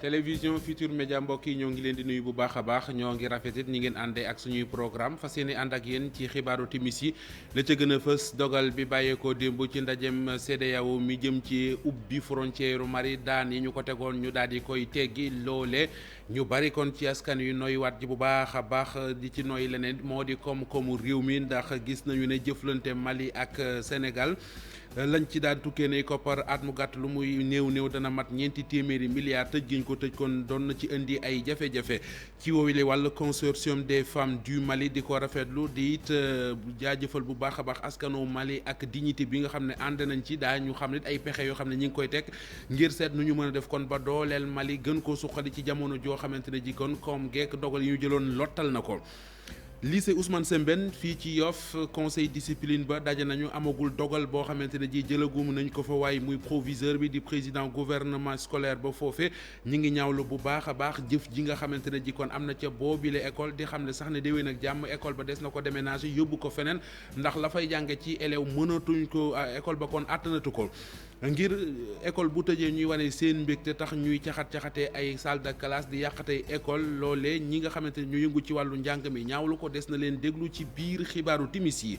télévision Futur Média mbokk yi ñoo ngi leen di nuyu bu baax a baax ñoo ngi rafetit ñi ngeen àndee ak suñuy programme fas yéene ànd ak yéen ci xibaaru timis yi la ca gën a fës dogal bi bàyyeekoo démb ci ndajem CEDEAO mi jëm ci ubbi frontière Mali daan yi ñu ko tegoon ñu daal di koy teggi loole ñu bari kon ci askan yu noyyiwaat ji bu baax a baax di ci noy leneen moo di koom-koomu réew mi ndax gis nañu ne jëflante Mali ak Sénégal lañ ci daan tukkee ne koppar at mu gàtt lu muy néew dana mat ñeenti téeméeri milliards tëj giñ ko tëj kon doon na ci indi ay jafe-jafe ci woowile wàll consortium des femmes du Mali di ko rafetlu di it jaajëfal bu baax a baax askanu Mali ak dignité bi nga xam ne ànd nañ ci daa ñu xam ne ay pexe yoo xam ne ñi ngi koy teg ngir seet nu ñu mën a def kon ba dooleel Mali gën koo suqali ci jamono joo xamante ne ji kon comme geek dogal yi ñu jëloon lottal na ko. lycée Ousmane Sembène fii ci Yoff conseil discipline ba daje nañu amagul dogal boo xamante ne ji jëlagum nañ ko fa waaye muy proviseur bi di président gouvernement scolaire ba foofe ñi ngi ñaawlu bu baax a baax jëf ji nga xamante ne ji kon am na ca boobile école di xam ne sax ne déwén ak jàmm école ba des na ko déménager yóbbu ko feneen ndax la fay jànge ci élève mënatuñ ko école ba kon àttanatu ko ngir école bu tëjee ñuy wane seen mbégte tax ñuy caxatee ay salle de classe di yàqatey école loolee ñi nga xamante ne ñu yëngu ci wàllu njàng mi ñaawlu ko des na leen déglu ci biir xibaaru timis yi.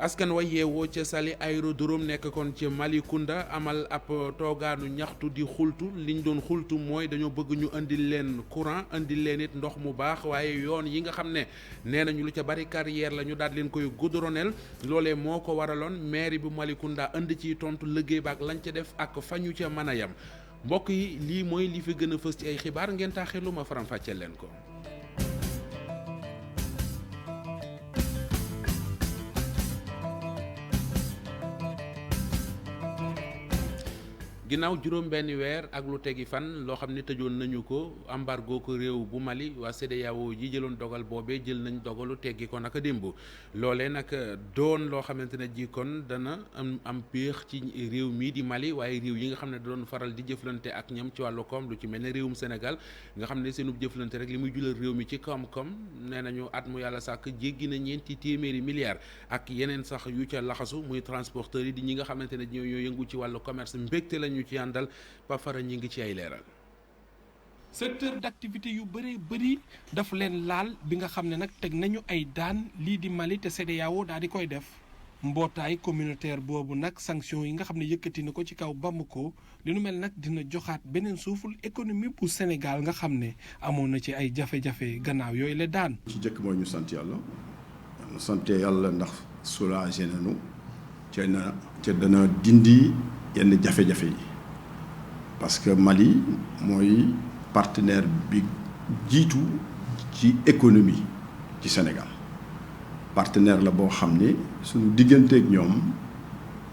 askan wa yeewoo ca Saly aérodrome nekk kon ci Malicounda amal ab toogaanu ñaxtu di xultu liñ doon xultu mooy dañoo bëgg ñu indil leen courant indil leen it ndox mu baax waaye yoon yi nga xam ne nee nañu lu ca bari carrière la ñu daal leen koy goudronel loolee moo ko waraloon mairie bu Malicounda indi ci tontu liggéey ba ak lañ ca def ak fa ñu ca mën a yem mbokk yi lii mooy li fi gën a fës ci ay xibaar ngeen taaxee lu ma faram-fàcceel leen ko. ginnaaw juróom benn weer ak lu tegi fan loo xam ne tëjoon nañu ko embargo ko réew bu Mali waa CEDEAO yi jëloon dogal boobee jël nañ dogalu teggi ko naka démb loolee nag doon loo xamante ne ji kon dana am péex ci réew mii di Mali waaye réew yi nga xam ne doon faral di jëflante ak ñoom ci wàllu koom lu ci mel ne réewum Sénégal nga xam ne seenub jëflante rek li muy julal réew mi ci koom-koom nee nañu at mu yàlla sàkk jéggi na ñeenti téeméeri milliards ak yeneen sax yu ca laxasu muy transporteurs yi di ñi nga xamante ne ñoo yëngu ci wàllu commerce mbégte lañu ñu ci àndal Pafara ñi ngi ci ay leeral. secteur d'activité yu bëri daf leen laal bi nga xam ne nag teg nañu ay daan lii di Mali te CEDEAO daal di koy def mbootaay communautaire boobu nag sanction yi nga xam ne yëkkati na ko ci kaw Bamako li nu mel nag dina joxaat beneen suuful économie bu Sénégal nga xam ne amoon na ci ay jafe-jafe gannaaw yooyu la daan. ci jëkk mooy ñu sant yàlla ndax soulagé nañu ca dana dindi yenn jafe-jafe yi parce que Mali mooy partenaire bi jiitu ci économie ci Sénégal partenaire la boo xam ne suñu digganteeg ñoom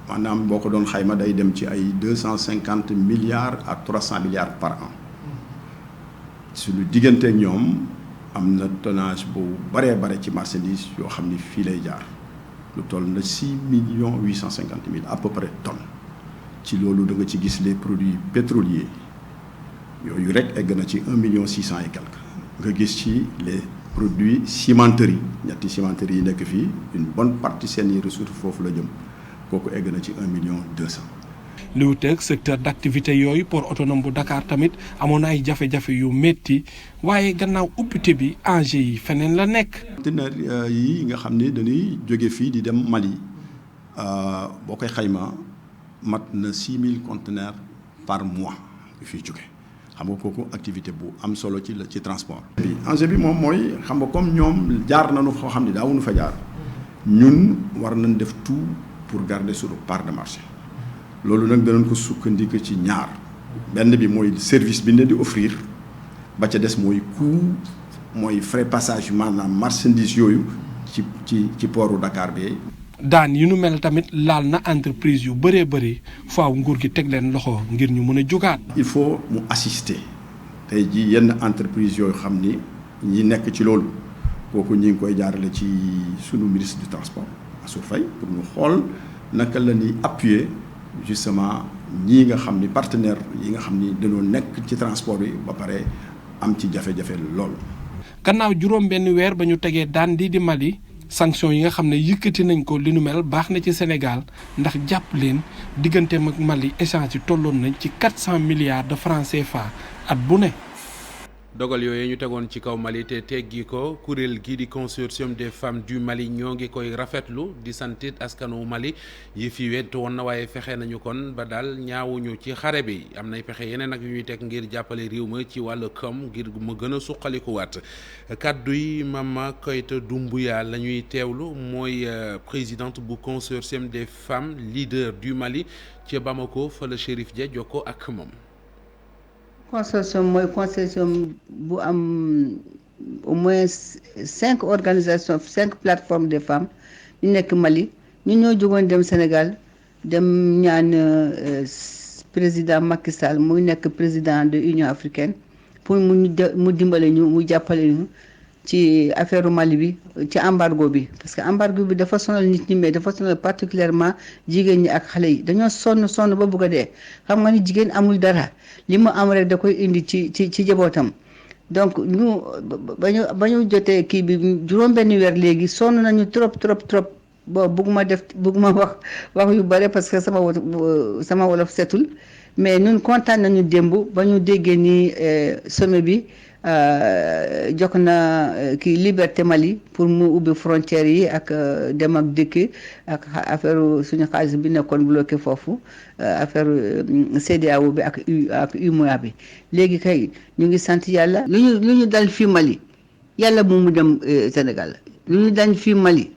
maanaam boo ko doon xayma day dem ci ay 250 milliards à 300 milliards par an suñu digganteeg ñoom am na tonnage bu bare ci marchandise yoo xam ni fii lay jaar lu toll na 6,850,000 à peu près tonnes ci loolu da nga ci gis les produits pétroliers yooyu rek egg na ci 1,6 million et quelque nga gis ci les produits cimenterie ñetti cimenterie yi nekk fii une bonne partie seen i ressources foofu la jëm kooku egg na ci 1,2 million. li wuteeg secteur d'activité yooyu port autonome bu Dakar tamit amoon na ay jafe-jafe yu métti waaye gannaaw ubbite bi enjeu yi feneen la nekk. partenaires yi nga xam ne dañuy jóge fii di dem Mali boo koy xayma. mat na 6,000 conteneurs par mois yu fiy jóge xam nga kooku activité bu am solo ci transport bi enjeu bi moom mooy xam nga comme ñoom jaar nañu foo xam ne daawuñu fa jaar ñun war nañ def tout pour garder suñu part de marché loolu nag danañ ko sukkandiku ci ñaar benn bi mooy service bi ne di offrir ba ca des mooy coût mooy frais passage maanaam marchandise yooyu ci portu Dakar bi. daan yi nu mel tamit laal na entreprise yu bëree faaw nguur gi teg leen loxo ngir ñu mën a jugaat. il faut mu assister tey jii yenn entreprise yooyu xam ni ñi nekk ci loolu kooku ñi ngi koy jaarale ci sunu ministre du transport Mansour Faye pour ñu xool naka la ñuy appuyer justement ñii nga xam ni partenaire yi nga xam ni dañoo nekk ci transport yi ba pare am ci jafe-jafe lool. gannaaw juróom benn weer ba ñu tegee daan di Mali sanction yi nga xam ne yëkkati nañ ko li nu mel baax na ci Sénégal ndax jàpp leen digganteem ak Mali échange yi tolloon nañ ci 400 milliards de francs CFA at bu ne. dogal yooyu ñu tegoon ci kaw Mali te teggi ko kuréel gi di consortium des femmes du Mali ñoo ngi koy rafetlu di santit askanu Mali yi fi wet woon na waaye fexe nañu kon ba daal ñaawuñu ci xare bi am nay pexe yeneen ak yu ñuy teg ngir jàppale réew ma ci wàllu koom ngir mu gën a suqalikuwaat kàdduy Mama Koïta Doumbouya la ñuy teewlu mooy présidente bu consortium des femmes leaders du Mali ci Bamako fa la Chérif Dia jokkoo ak moom. consortium mooy consortium bu am au moins 5 organisations 5 plateformes de femmes ñu nekk Mali ñu ñoo jógoon dem Sénégal dem ñaan président Macky Sall muy nekk président de l'Union africaine pour mu dimbale ñu mu jàppale ñu ci affaire Mali bi ci embargo bi parce que embargo bi dafa sonal nit ñi mais dafa sonal particulièrement jigéen ñi ak xale yi dañoo sonn ba bugg a dee xam nga ni jigéen amul dara li mu am rek da koy indi ci jabootam donc ñu ba ñu jotee kii bi juróom-benn weer léegi sonn nañu trop bon bugguma wax yu bare parce que sama wolof setul mais ñun kontaan nañu démb ba ñu déggee ni sommet bi jokk na kii Liberté Mali pour mu ubbi frontières yi ak dem ak dëkk ak affaire suñu xaalis bi nekkoon bloqué foofu affaire CEDEAO bi ak UEMOA bi léegi kay ñu ngi sant yàlla lu ñu dal fii Mali yàlla mu dem Sénégal lu ñu dal fii Mali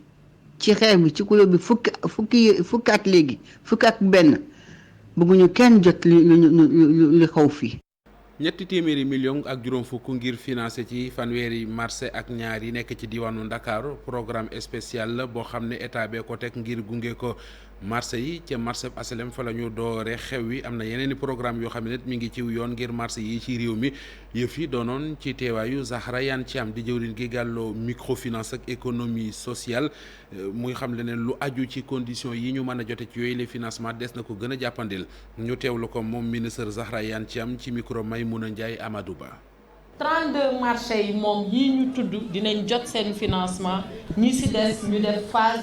ci xeex bi ci kulo bi fukki at léegi fukki at benn bëgguñu kenn jot li xaw fii. ñetti téeméeri million ak juróom fukk ngir financer ci fanweeri marché ak ñaar yi nekk ci diwaanu Ndakaaru programme spécial la boo xam ne état bee ko teg ngir gunge ko marché yi ca marché asalem fa la ñu doore xew wi am na yeneen i programme yoo xam ne mi ngi ciw yoon ngir marché yi ci réew mi yëf yi doonoon ci teewaayu Zahra Iyane Thiam di jëwriñ gi gàlloo microfinance ak économie sociale muy xam le ne lu aju ci condition yi ñu mën a jote ci yooyu les financement des na ko gën a jàppandil ñu teewlu ko moom ministre Zahra Iyane Thiam ci micro Maymouna Ndiaye Amadou Ba. 32 marchés yi moom yii ñu tudd dinañ jot seen financement ñi ci des ñu def phase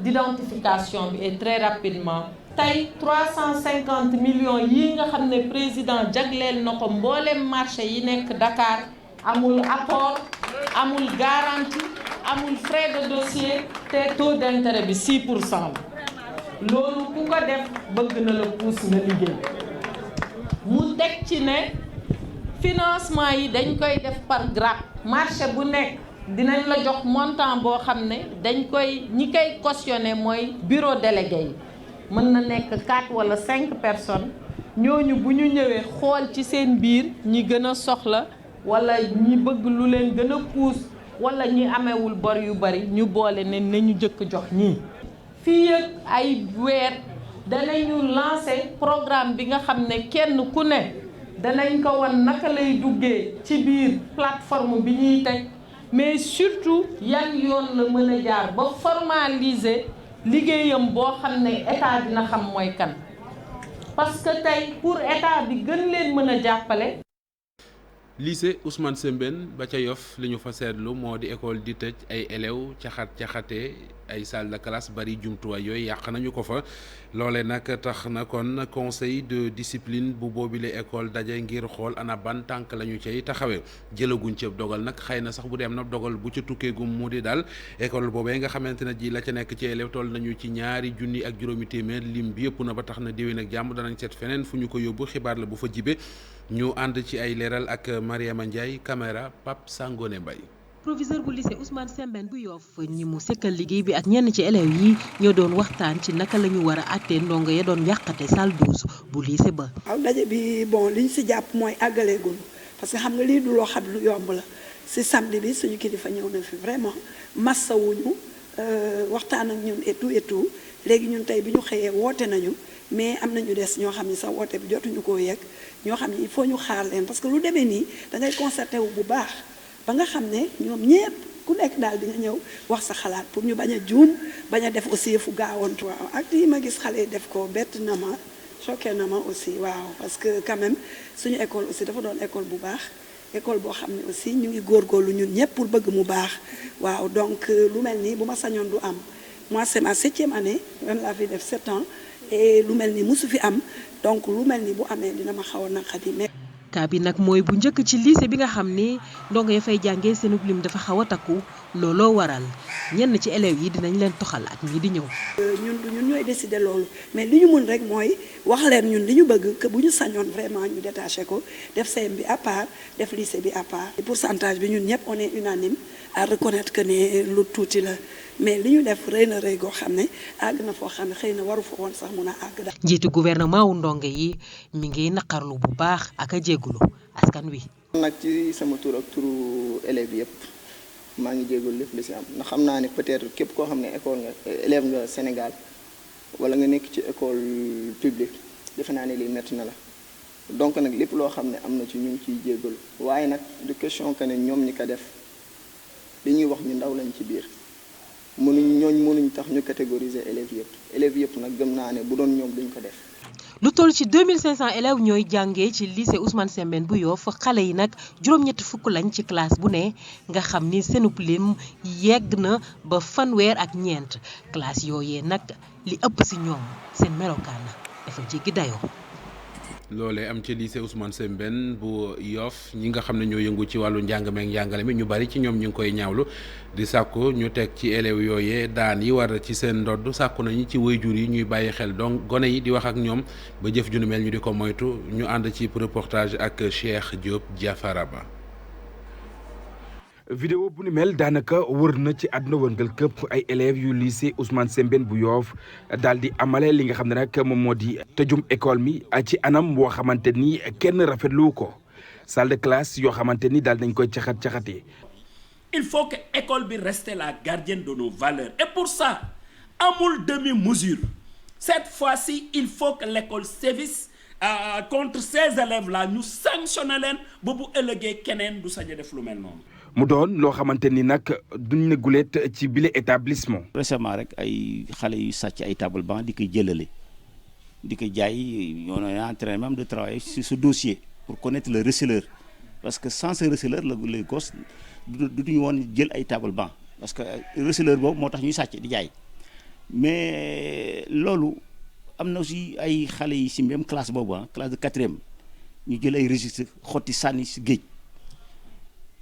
d'identification bi et très rapidement tey 350 millions yi nga xam ne président jagleel na ko mboolem marché yi nekk Dakar amul apport amul garantie amul frais de dossier te taux d'intérêt bi 6% la loolu ku ko def bëgg na la pousse nga liggéey mu teg ci ne financement yi dañ koy def par grappe marché bu nekk dinañ la jox montant boo xam ne ñi koy cautionné mooy bureau délégué yi mën na nekk 4 wala 5 personnes ñooñu bu ñu ñëwee xool ci seen biir ñi gën a soxla wala ñi bëgg lu leen gën a puus wala ñi amewul bor yu bari ñu boole ne nañu jëkk jox ñii fii ak ay weer danañu lancer programme bi nga xam ne kenn ku ne danañ ko wan naka lay duggee ci biir plateforme bi ñuy teg mais surtout yan yoon la mën a jaar ba formaliser liggéeyam boo xam ne état dina xam mooy kan parce que tey pour état bi gën leen mën a jàppale. lycée Ousmane Sembène ba ca Yoff li ñu fa seetlu moo di école di tëj ay élèves caxatee ay salle de classe bari jumtuwaay yooyu yàq nañu ko fa loole nag tax na kon conseil de discipline bu boobile école daje ngir xool ana ban tànk la ñu cay taxawee jëlaguñ ci dogal nag xëy na sax bu dee am na dogal bu ca tukkeegum mu di daal école boobee nga xamante ne ji la ca nekk ci élèves toll nañu ci 2 junni ak juróomi téeméer lim bi yëpp na ba tax na déwén ak jàmm danañ seet feneen fu ñu ko yóbbu xibaar la bu fa jibe ñu ànd ci ay leeral ak Mariama Ndiaye caméra Pape Sangone Mbaye. proviseur bu lycée Ousmane Sembène bu Yoff ñi mu sekkal liggéey bi ak ñenn ci élèves yi ñoo doon waxtaan ci naka la ñu war a àttee ndongo ya doon yàqate salle 12 bu lycée ba. waaw daje bi bon li ñu si jàpp mooy àggaleegul parce que xam nga lii du loo xam lu yomb la si samedi bi suñu kilifa ñëw na fi vraiment massawuñu waxtaan ak ñun et tout léegi ñun tey bi ñu xëyee woote nañu mais am nañu des ñoo xam ne sax woote bi jotuñu koo yegg ñoo xam ne il faut ñu xaar leen parce que lu demee nii da ngay concerté wu bu baax. ba nga xam ne ñoom ñëpp ku nekk daal di nga ñëw wax sa xalaat pour ñu bañ a juum bañ a def aussi fu gaawantu waaw ak lii ma gis xale yi def ko bett na ma choqué na ma aussi waaw parce que quand même suñu école aussi dafa doon école bu baax école boo xam ne aussi ñu ngi góorgóorlu ñun ñëpp pour bëgg mu baax waaw donc lu mel nii bu ma sañoon du am moi c'est ma 7e année ren laa fi def 7 ans et lu mel ni musu fi am donc lu mel ni bu amee dina ma xaw a naqadi mais. cas bi nag mooy bu njëkk ci lycée bi nga xam ne ndongo ya fay jàngee seen lim dafa xaw a takku looloo waral ñenn ci élèves yi dinañ leen toxal at mii di ñëw. ñun ñooy décider loolu mais li ñu mun rek mooy wax leen ñun li ñu bëgg que bu ñu sañoon vraiment ñu détaché ko def CM bi à part def lycée bi à part. pourcentage bi ñun ñëpp on est unanime à reconnaître que ne lu tuuti la mais li ñu def rëy na rëy goo xam ne àgg na foo xam ne xëy na waru fa woon sax mun a àgg daal. njiitu gouvernement wu ndongo yi mi ngi naqarlu bu baax ak a jégalu askan wi. nag ci sama tur ak turu élèves yëpp maa ngi jégalu lépp li si am ndax xam naa ne peut-être képp koo xam ne école nga élève nga Sénégal wala nga nekk ci école publique defe naa ne lii métti na la donc nag lépp loo xam ne am na ci ñu ngi ciy jégalu waaye nag du question que ne ñoom ñi ko def li ñuy wax ñu ndaw lañ ci biir mënuñ tax ñu catégoriser élèves yëpp nag gëm naa ne bu doon ñoom duñ ko def. lu toll ci 2500 élèves ñooy jàngee ci lycée Ousmane Sembène bu Yoff xale yi nag juróom-ñetti fukk lañ ci classe bu ne nga xam ni seenub lim yegg na ba fanweer ak ñeent classe yooyee nag li ëpp si ñoom seen melokaan dafa jéggi dayoo. loolee am ci lycée Ousmane Sembène bu Yoff ñi nga xam ne ñoo yëngu ci wàllu njàng meek njàngale mi ñu bari ci ñoom ñu ngi koy ñaawlu di sàkku ñu teg ci élèves yooyee daan yi war ci seen ndodd sàkku nañu ci waajur yi ñuy bàyyi xel donc gone yi di wax ak ñoom ba jëf ju nu mel ñu di ko moytu ñu ànd ci reportage ak Cheikh Diop Diafara Ba. vidéo bu ni mel daanaka wër na ci àdduna wërngal këpp ay élèves yu lycée Ousmane Sembène bu Yoff daal di amale li nga xam ne nag moom moo di tëjum école mi ci anam woo xamante ni kenn rafetlu ko salle de classe yoo xamante ni daal dañ koy caxatee. Il faut que école bi reste la gardienne de nos valeurs et pour ça amul demi-mesure cette fois-ci il faut que l'école sévisse contre ces élèves là ñu sanctionner leen ba bu ëllëgee keneen du sañ a def lu mel noonu. mu doon loo xamante ni nag duñ ne guleet ci bile établissement. récemment rek ay xale yu sàcc ay table banc di koy jëlale di ko jaay on est en train même de travailler sur ce dossier pour connaître le receleur parce que sans ce receleur les gosses duñu woon jël ay table banc parce que receleur boobu moo tax ñuy sàcc di jaay mais loolu am na aussi ay xale yi si même classe boobu classe de 4e ñu jël ay registre xotti sànni si géej.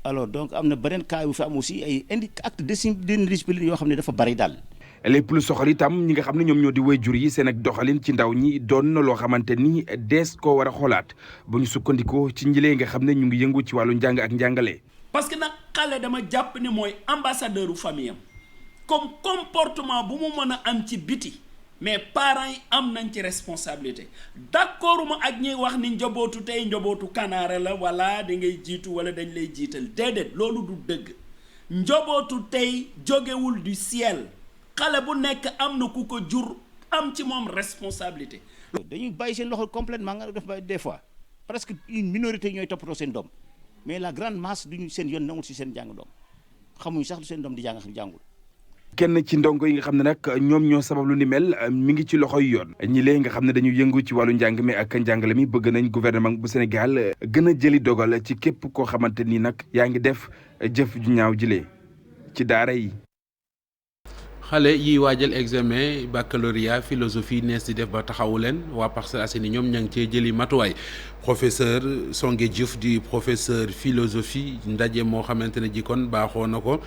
alors donc am na beneen cas yu fi am aussi ay acte d'indiscipline yoo xam ne dafa bari daal. lépp lu soxal itam ñi nga xam ne ñoom ñoo di waajur yi seen ak doxalin ci ndaw ñi doon na loo xamante ni dees koo war a xoolaat bu ñu sukkandikoo ci njëlee nga xam ne ñu ngi yëngu ci wàllu njàng ak njàngale. parce que nag xale dama jàpp ne mooy ambassadeur u famille am comme comportement bu mu mën a am ci biti mais parents yi am nañ ci responsabilité d'accord ma ak ñiy wax ni njobootu tey njobootu kanaare la wala da ngay jiitu wala dañ lay jiital déedéet loolu du dëgg njobootu tey jógewul du ciel xale bu nekk am na ku ko jur am ci moom responsabilité. dañuy bàyyi seen loxo complètement nga def ba des fois presque une minorité ñooy toppatoo seen doom mais la grande masse duñu seen yoon nangul si seen jàng doom xamuñu sax lu seen doom di jàng jàngul. kenn ci ndongo yi nga xam ne nag ñoom ñoo sabab lu ni mel mi ngi ci loxoy yoon ñi lee nga xam ne dañu yëngu ci wàllu njàng mi ak njàngale mi bëgg nañ gouvernement bu Sénégal gën a jëli dogal ci képp koo xamante ni nag yaa ngi def jëf ju ñaaw jilee ci daara yi. xale yiy waajal examen baccalauréat philosophie nees di def ba taxawu leen waa Parcelles Assainies ñoom ña ngi cee jëli matuwaay professeur Songué Diouf di professeur philosophie ndaje moo xamante ne ji kon baaxoo na ko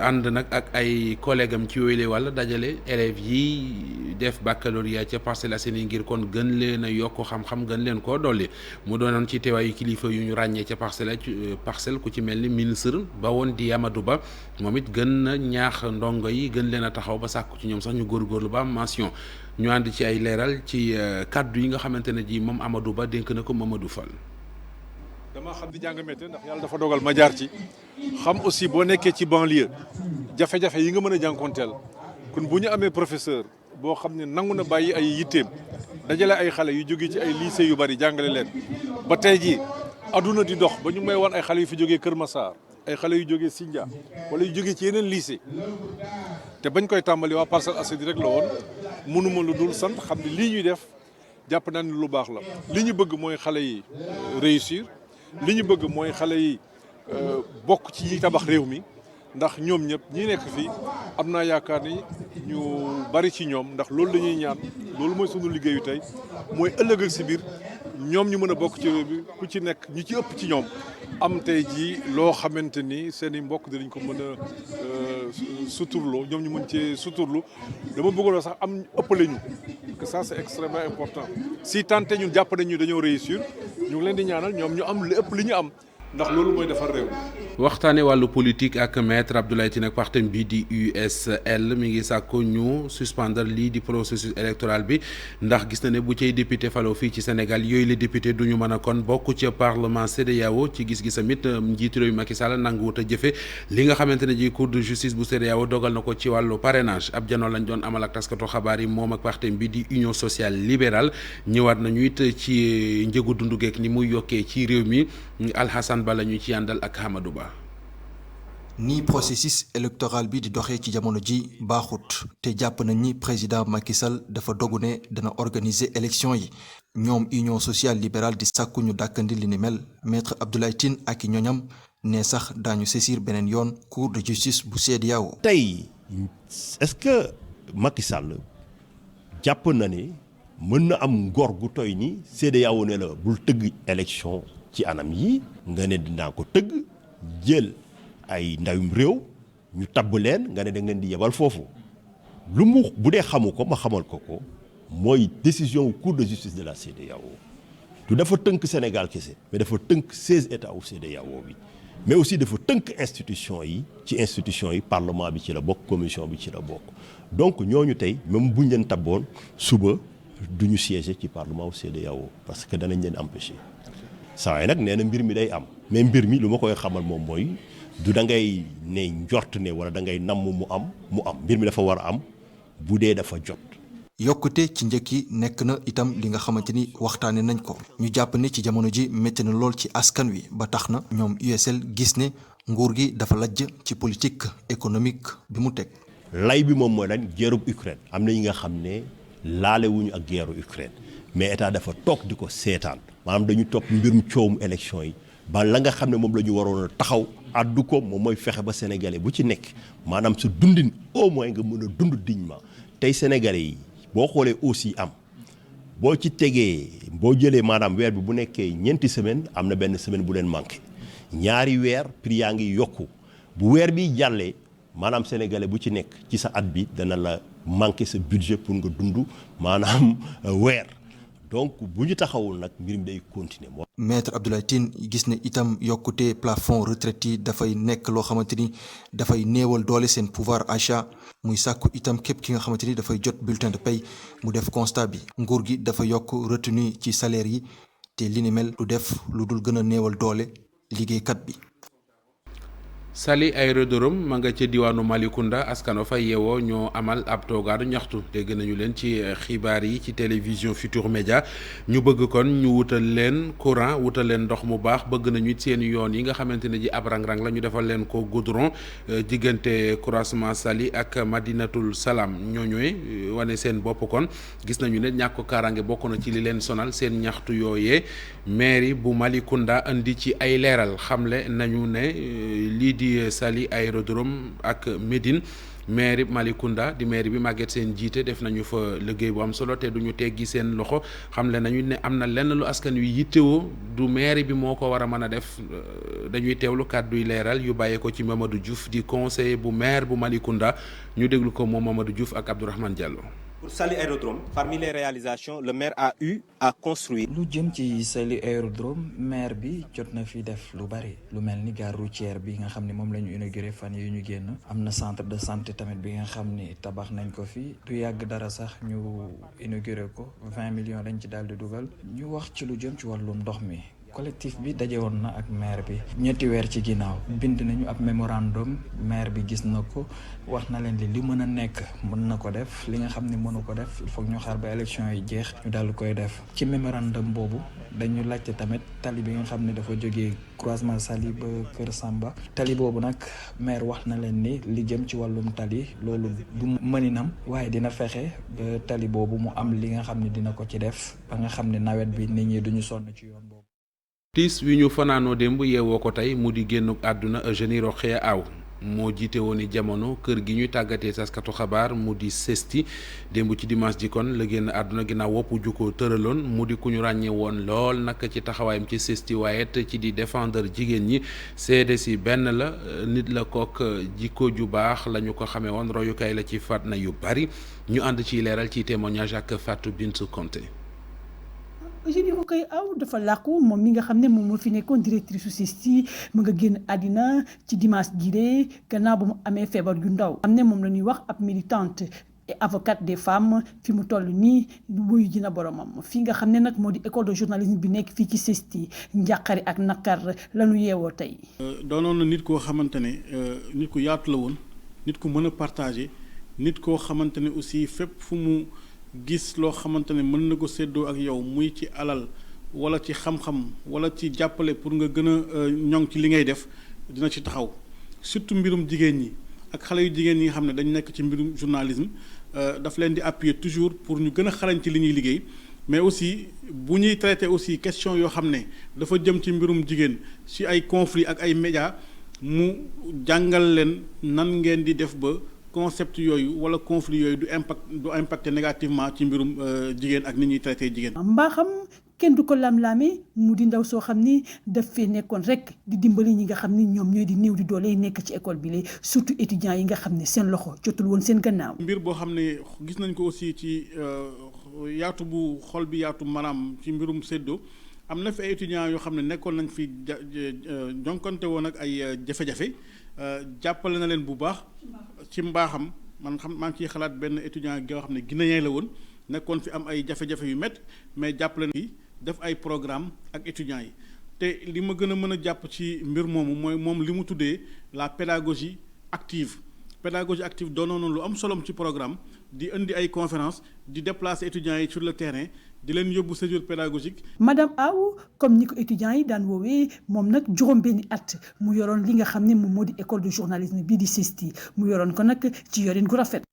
ànd nag ak ay collègue am ci yooyu walla dajale élèves yi def baccalauréat ca Parcelles Assainies ngir kon gën leen a yokk xam-xam gën leen koo dolli mu doonoon ci teewaayu kilifa yu ñu ràññee ca parcelle ku ci mel ni ministre ba woon di Amadou Ba moom it gën na ñaax ndongo yi gën leen a taxaw ba sàkku ci ñoom sax ñu góorgóorlu ba am mention ñu ànd ci ay leeral ci kaddu yi nga xamante ne ji moom Amadou Ba dénk na ko Mamadou Fall. dama xam di jàng métier ndax yàlla dafa dogal ma jaar ci xam aussi boo nekkee ci banlieue jafe-jafe yi nga mën a jànkonteel kon bu ñu amee professeur boo xam ne nangu na bàyyi ay yitteem dajale ay xale yu jógee ci ay lycée yu bari jàngale leen ba tey jii adduna di dox ba ñu may wan ay xale yu fi jógee Kër Massar ay xale yu jógee Sindia wala yu jógee ci yeneen lycée te bañ koy tàmbali waa Parcelles Assainies rek la woon mënuma lu dul sant xam ne lii ñuy def jàpp naa ne lu baax la li ñu bëgg mooy xale yi réussir li ñu bëgg mooy xale yi bokk ci ñi tabax réew mi ndax ñoom ñëpp ñi nekk fii am naa yaakaar ni ñu bari ci ñoom ndax loolu dañuy ñaan loolu mooy sunu liggéeyu tey mooy ëllëg ak si biir ñoom ñu mën a bokk ci réew bi ku ci nekk ñi ci ëpp ci ñoom am tey jii loo xamante ni seen i mbokk dinañ ko mën a suturloo ñoom ñu mën cee suturlu dama bëggoon sax am ëppale ñu que ça c'est extrêmement important si tante ñun jàpp nañ ñu dañoo réussir ñu ngi leen di ñaanal ñoom ñu am li ëpp li ñu am ndax loolu mooy defar réew. waxtaane wàllu politique ak maître Abdoulaye Tine ak parti bi di USL mi ngi sàkku ñu suspendre lii di processus électoral bi ndax gis na ne bu cay député falo fii ci Sénégal yooyu les député du ñu mën a kon bokk ci parlement CEDEAO ci gis-gisam it njiitu réew mi Macky Sall nanguwut a jëfe li nga xamante ne ji cour de justice bu CEDEAO dogal na ko ci wàllu parrainage ab janoo lañ doon amal ak taskatu xabaar yi moom ak parti bi di Union sociale libérale ñëwaat nañu it ci njëgu dundu geek ni muy yokkee ci réew mi Alhassane Ba la ñu ci àndal ak Hamadou Ba. ni processus électoral bi di doxee ci jamono ji baaxut te jàpp nañ ni président Macky Sall dafa dogu ne dana organiser élection yi ñoom Union sociale libérale di sàkku ñu dàkkandi li ni mel maître Abdoulaye Tine ak i ñoñam ne sax daañu saisir beneen yoon cour de justice bu CEDEAO. tey est-ce que Macky Sall jàpp na ne mën na am ngor gu toy ni CEDEAO ne la bul tëgg élection ci anam yi nga ne dinaa ko tëgg jël ay ndawum réew ñu tabb leen nga ne da ngeen di yebal foofu lu mu bu dee xamu ko ma xamal ko mooy décision cour de justice de la CEDEAO du dafa tënk Sénégal kese mais dafa tënk 16 états wu CEDEAO bi mais aussi dafa tënk institution yi ci institution yi parlement bi ci la bokk commission bi ci la bokk donc ñooñu tey même buñ leen tabboon suba du ñu siéger ci parlement wu CEDEAO parce que danañ leen empêcher saa yi nag nee na mbir mi day am mais mbir mi lu ma koy xamal moom mooy du da ngay ne njort ne wala da ngay namm mu am mbir mi dafa war a am bu dee dafa jot. yokkute ci njëkk yi nekk na itam li nga xamante ni waxtaane nañ ko ñu jàpp ne ci jamono ji métti na lool ci askan wi ba tax na ñoom USL gis ne nguur gi dafa lajj ci politique économique bi mu teg. lay bi moom mooy lan guerre Ukraine am na ñi nga xam ne laalewuñu ak guerre Ukraine mais état dafa toog di ko seetaan maanaam dañu topp mbirum coowum élection yi ba la nga xam ne moom la ñu waroon a taxaw addu ko moom mooy fexe ba sénégalais bu ci nekk maanaam sa dundin au moins nga mën a dund dignement tey sénégalais yi boo xoolee aussi am boo ci tegee boo jëlee maanaam weer bi bu nekkee ñeenti semaine am na benn semaine bu leen manqué ñaari weer prix yaa ngi yokku bu weer bi jàllee maanaam sénégalais bu ci nekk ci sa at bi dana la manqué sa budget pour nga dund maanaam weer donc bu ñu taxawul nag mbir mi day continuer. maître Abdoulaye Tine gis ne itam yokkute plafond retraite yi dafay nekk loo xamante ni dafay néewal doole seen pouvoir achat muy sàkku itam képp ki nga xamante ni dafay jot bulletin de paie mu def constat bi nguur gi dafa yokk retenu ci salaire yi te li ni mel du def lu dul gën a néewal doole liggéeykat bi. Saly Aérodrome ma nga ca diwaanu Malicounda askan wa fa yeewoo ñoo amal ab toogaanu ñaxtu dégg nañu leen ci xibaar yi ci télévision Futur Média ñu bëgg kon ñu wutal leen courant wutal leen ndox mu baax bëgg nañu it seen yoon yi nga xamante ne ji ab rang-rang la ñu defal leen ko goudron diggante croisement Saly ak Madinatul Salaam ñooñooy wane seen bopp kon gis nañu ne ñàkk kaaraange bokk na ci li leen sonal seen ñaxtu yooyee mairie bu Malicounda indi ci ay leeral xamle nañu ne lii di Saly Aérodrome ak Médine maire Malicounda di maire bi Maguette Sène jiite def nañu fa liggéey bu am solo te duñu teggi seen loxo xamle nañu ne am na lenn lu askan wi yittewoo du maire bi moo ko war a mën a def dañuy teewlu kàdduy leeral yu bàyyee ko ci Mamadou Diouf di conseiller bu maire bu Malicounda ñu déglu ko moom Mamadou Diouf ak Abdourahmane Diallo. Pour Saly Aérodrome, parmi les réalisations, le maire a eu à construire. lu jëm ci Saly Aérodrome maire bi jot na fi def lu bari lu mel ni gare routière bi nga xam ne moom la ñu inauguré fan yi ñu génn am na centre de santé tamit bi nga xam ni tabax nañ ko fi du yàgg dara sax ñu inauguré ko 20 millions lañ ci daal di dugal ñu wax ci lu jëm ci wàllum ndox mi. collectif bi daje woon na ak maire bi ñetti weer ci ginnaaw bind nañu ab mémorandum maire bi gis na ko wax na leen li mën a nekk mën na ko def li nga xam ne mënu ko def il faut ñu xaar ba élection yi jeex ñu daal koy def ci mémorandum boobu dañu laajte tamit tali bi nga xam ne dafa jógee croisement Saly ba Kër Samba tali boobu nag maire wax na leen ni li jëm ci wàllum tali loolu du mëninam waaye dina fexe ba tali boobu mu am li nga xam ne dina ko ci def ba nga xam ne nawet bi nit ñi duñu sonn ci yoon boobu tiis wi ñu fanaanoo démb yeewoo ko tey mu di génnuk àdduna Eugénie Rokhaya Aw moo jiite woon ni jamono kër gi ñuy tàggatee taskatu xabaar mu di CESTI démb ci dimanche ji kon la génn àdduna ginnaaw wopp ju ko tëraloon mu di ku ñu ràññee woon lool nag ci taxawaayam ci CESTI waaye ci di défendre jigéen ñi seede si benn la nit la kook jikko ju baax la ñu ko xamee woon royukaay la ci fànn yu bari ñu ànd ciy leeral ci témoignage ak Fatou Bintou Konté. Eugénie Rokhaya Aw dafa làqu moom mi nga xam ne moom moo fi nekkoon directrice su CESTI mu nga génn àddina ci dimanche gii gannaaw ba mu amee feebar yu ndaw am ne moom la ñuy wax ab militante et avocate des femmes fi mu toll nii wuyu ji na boromam fii nga xam ne nag moo di école de journalisme bi nekk fii ci CESTI njàqare ak naqar la ñu yeewoo tey. doonoon na nit koo xamante ne nit ku yaatu la woon nit ku mën a partager nit koo xamante ne aussi fépp fu mu gis loo xamante ne mën na ko séddoo ak yow muy ci alal wala ci xam-xam wala ci jàppale pour nga gën a ñoŋ ci li ngay def dina ci taxaw surtout mbirum jigéen ñi ak xale yu jigéen ñi nga xam ne dañ nekk ci mbirum journalisme daf leen di appuyer toujours pour ñu gën a xarañ ci li ñuy liggéey mais aussi bu ñuy traiter aussi question yoo xam ne dafa jëm ci mbirum jigéen ci ay conflits ak ay médias mu jàngal leen nan ngeen di def ba concept yooyu wala conflit yooyu du impacter négativement ci mbirum jigéen ak ni ñuy traité jigéen. mbaaxam kenn du ko lam-laame mu di ndaw soo xam ni daf fee nekkoon rek di dimbali ñi nga xam ni ñoom ñooy di néew di doole yi nekk ci école bi la surtout étudiants yi nga xam ne seen loxo jotul woon seen gannaaw. mbir boo xam ne gis nañ ko aussi ci yaatu bu xol bi yaatu maanaam ci mbirum séddoo am na fi ay étudiants yoo xam ne nekkoon nañ fi jonkante woon ak ay jafe-jafe jàppale na leen bu baax. ci mbaaxam man maa ngi ciy xalaat benn étudiant yoo xam ne guinéen la woon nekkoon fi am ay jafe-jafe yu métti mais jàppale na fi def ay programme ak étudiants yi te li ma gën a mën a jàpp ci mbir moomu mooy moom li mu tuddee la pédagogie active doonoon na lu am solom ci programme di indi ay conférence di déplacer étudiants yi sur le terrain di leen yóbbu séjour pédagogique. madame Aw comme ni ko étudiants yi daan woowee moom nag juróom-benni at mu yoroon li nga xam ne moom moo di école de journalisme bii di CESTI mu yoroon ko nag ci yorin gu rafet.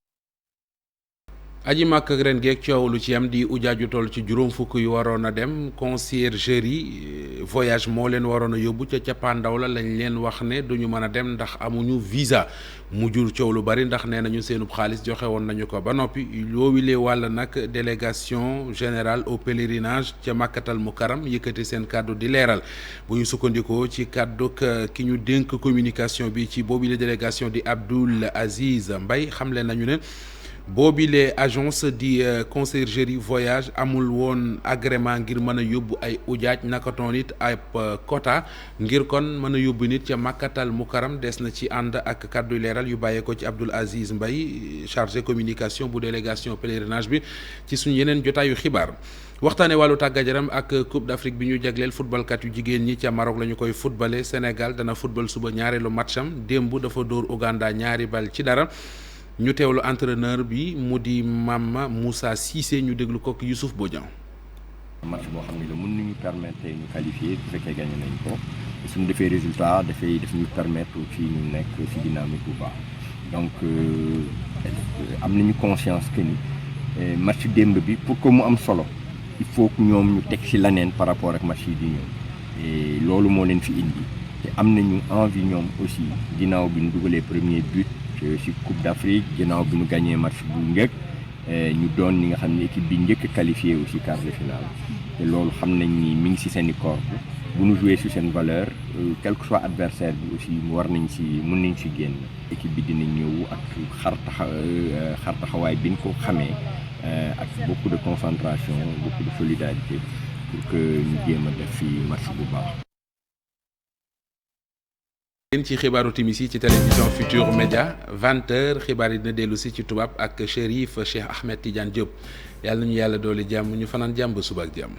aji màkk ak ren geeg coow lu ci am di ujaaju toll ci juróom fukk yu waroon a dem conciergerie voyage moo leen waroon a yóbbu ca cappaandaw la lañ leen wax ne duñu mën a dem ndax amuñu visa mu jur coow lu bari ndax nee nañu seenub xaalis joxe woon nañu ko ba noppi loowilee wàll nag délégation générale au pèlerinage ca màkkatal mukaram yëkkati seen kàddu di leeral bu ñu sukkandikoo ci kàddu ki ñu dénk communication bi ci boobile délégation di Abdoul Aziz Mbaye xamle nañu ne boobile agence di conciergerie voyage amul woon agrément ngir mën a yóbbu ay ujaaj nakatoon it ab quota ngir kon mën a yóbbu nit ca màkkatal mukaram des na ci ànd ak kàddu leeral yu bàyyee ko ci Abdoul Aziz Mbaye chargé communication bu délégation pèlerinage bi ci suñu yeneen jotaayu xibaar waxtaane wàllu tàggat yaram ak Coupe d'Afrique bi ñu jagleel footballkat yu jigéen ñi ca Maroc la ñu koy footballé Sénégal dana football suba ñaareelu matcham démb dafa dóor Ouganda 2-0 ñu teewlu entraîneur bi mu di Mama Moussa Cissé ñu déglu ko Youssouf Bodian. match boo xam ne la mën nañu permettre ñu qualifier bu fekkee gagné nañ ko suñu defee résultat daf ñu permettre ci ñu nekk ci dynamique bu baax donc am nañu conscience que ni match démb bi pour que mu am solo il faut que ñoom ñu teg ci leneen par rapport ak match yi di ñëw et loolu moo leen fi indi te am nañu envie ñoom aussi ginnaaw bi ñu dugalee premier but ci Coupe d'Afrique ginnaaw bi ñu gagné match bu njëkk ñu doon ñi nga xam ne équipe bi njëkk qualifié aussi quart de finale te loolu xam nañ ni mi ngi ci seen i corps bu ñu joué ci seen valeur quel que soit adversaire bi aussi mën nañ ci génn équipe bi dina ñëw ak xar taxawaay bi ñu ko xamee ak beaucoup de concentration beaucoup de solidarité pour que ñu jéem a def fi match bu baax. ci xibaaru timis yi ci télévision Futurs Médias 20h xibaar yi dina dellu si ci tubaab ak Chérif Cheikh Ahmed Tidiane Diop yàlla nañu yàlla doole jàmm ñu fanaan jàmm ba suba ak jàmm.